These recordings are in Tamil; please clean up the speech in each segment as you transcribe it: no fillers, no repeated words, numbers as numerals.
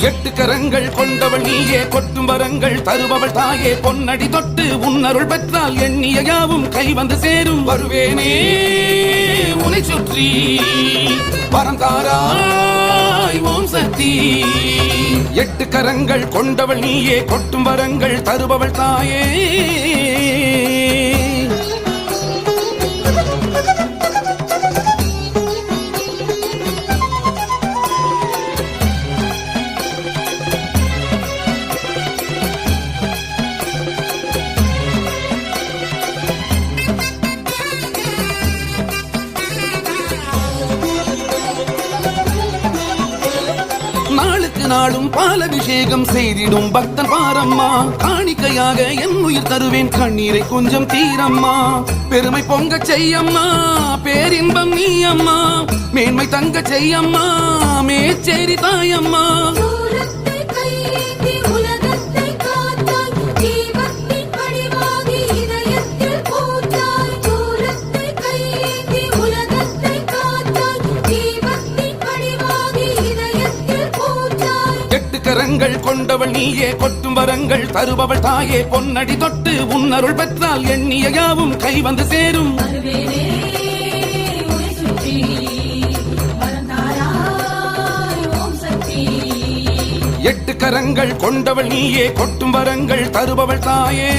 எட்டு கரங்கள் கொண்டவள் நீயே, கொட்டும் வரங்கள் தருபவள் தாயே. பொன்னடி தொட்டு உன்னருள் பெற்றால் எண்ணிய யாவும் கை வந்து சேரும். வருவேனே உனை சுற்றி வரம் தாராய் ஓம் சக்தி. எட்டு கரங்கள் கொண்டவள் நீயே, கொட்டும் வரங்கள் தருபவள் தாயே. நாளுக்கு நாளும் பாலபிஷேகம் செய்திடும் பக்தன் பாரம்மா. காணிக்கையாக என் உயிர் தருவேன், கண்ணீரை கொஞ்சம் தீரம்மா. பெருமை பொங்க செய்யம்மா, பேரின்பம் நீ அம்மா. மேன்மை தங்க செய்யம்மா, மேச்சேரி தாயம்மா. கரங்கள் கொண்டவள் நீயே, கொட்டும் வரங்கள் தருபவள் தாயே. பொன்னடி தொட்டு உன்னருள் பெற்றால் எண்ணிய யாவும் கை வந்து சேரும். எட்டு கரங்கள் கொண்டவள் நீயே, கொட்டும் வரங்கள் தருபவள் தாயே.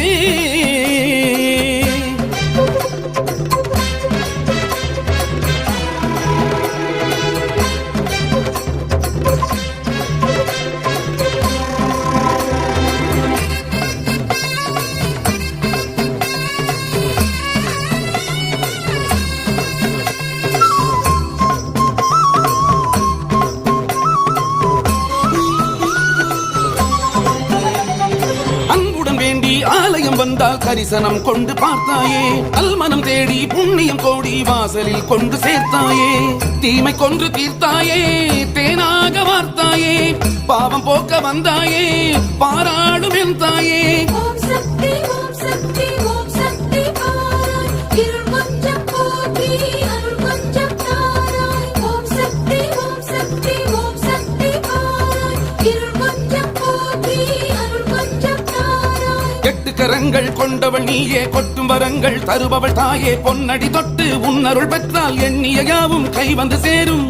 ஆலயம் வந்தால் கரிசனம் கொண்டு பார்த்தாயே. அல்மனம் தேடி புண்ணியம் கோடி வாசலில் கொண்டு சேர்த்தாயே. தீமை கொன்று தீர்த்தாயே, தேனாக வார்த்தாயே. பாவம் போக்க வந்தாயே, பாராளும் என் தாயே. கரங்கள் கொண்டவள் நீயே, கொட்டும் வரங்கள் தருபவள் தாயே. பொன்னடி தொட்டு உன்னருள் பெற்றால் எண்ணிய யாவும் கை வந்து சேரும்.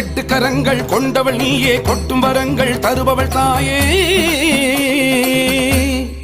எட்டு கரங்கள் கொண்டவள் நீயே, கொட்டும் வரங்கள் தருபவள் தாயே.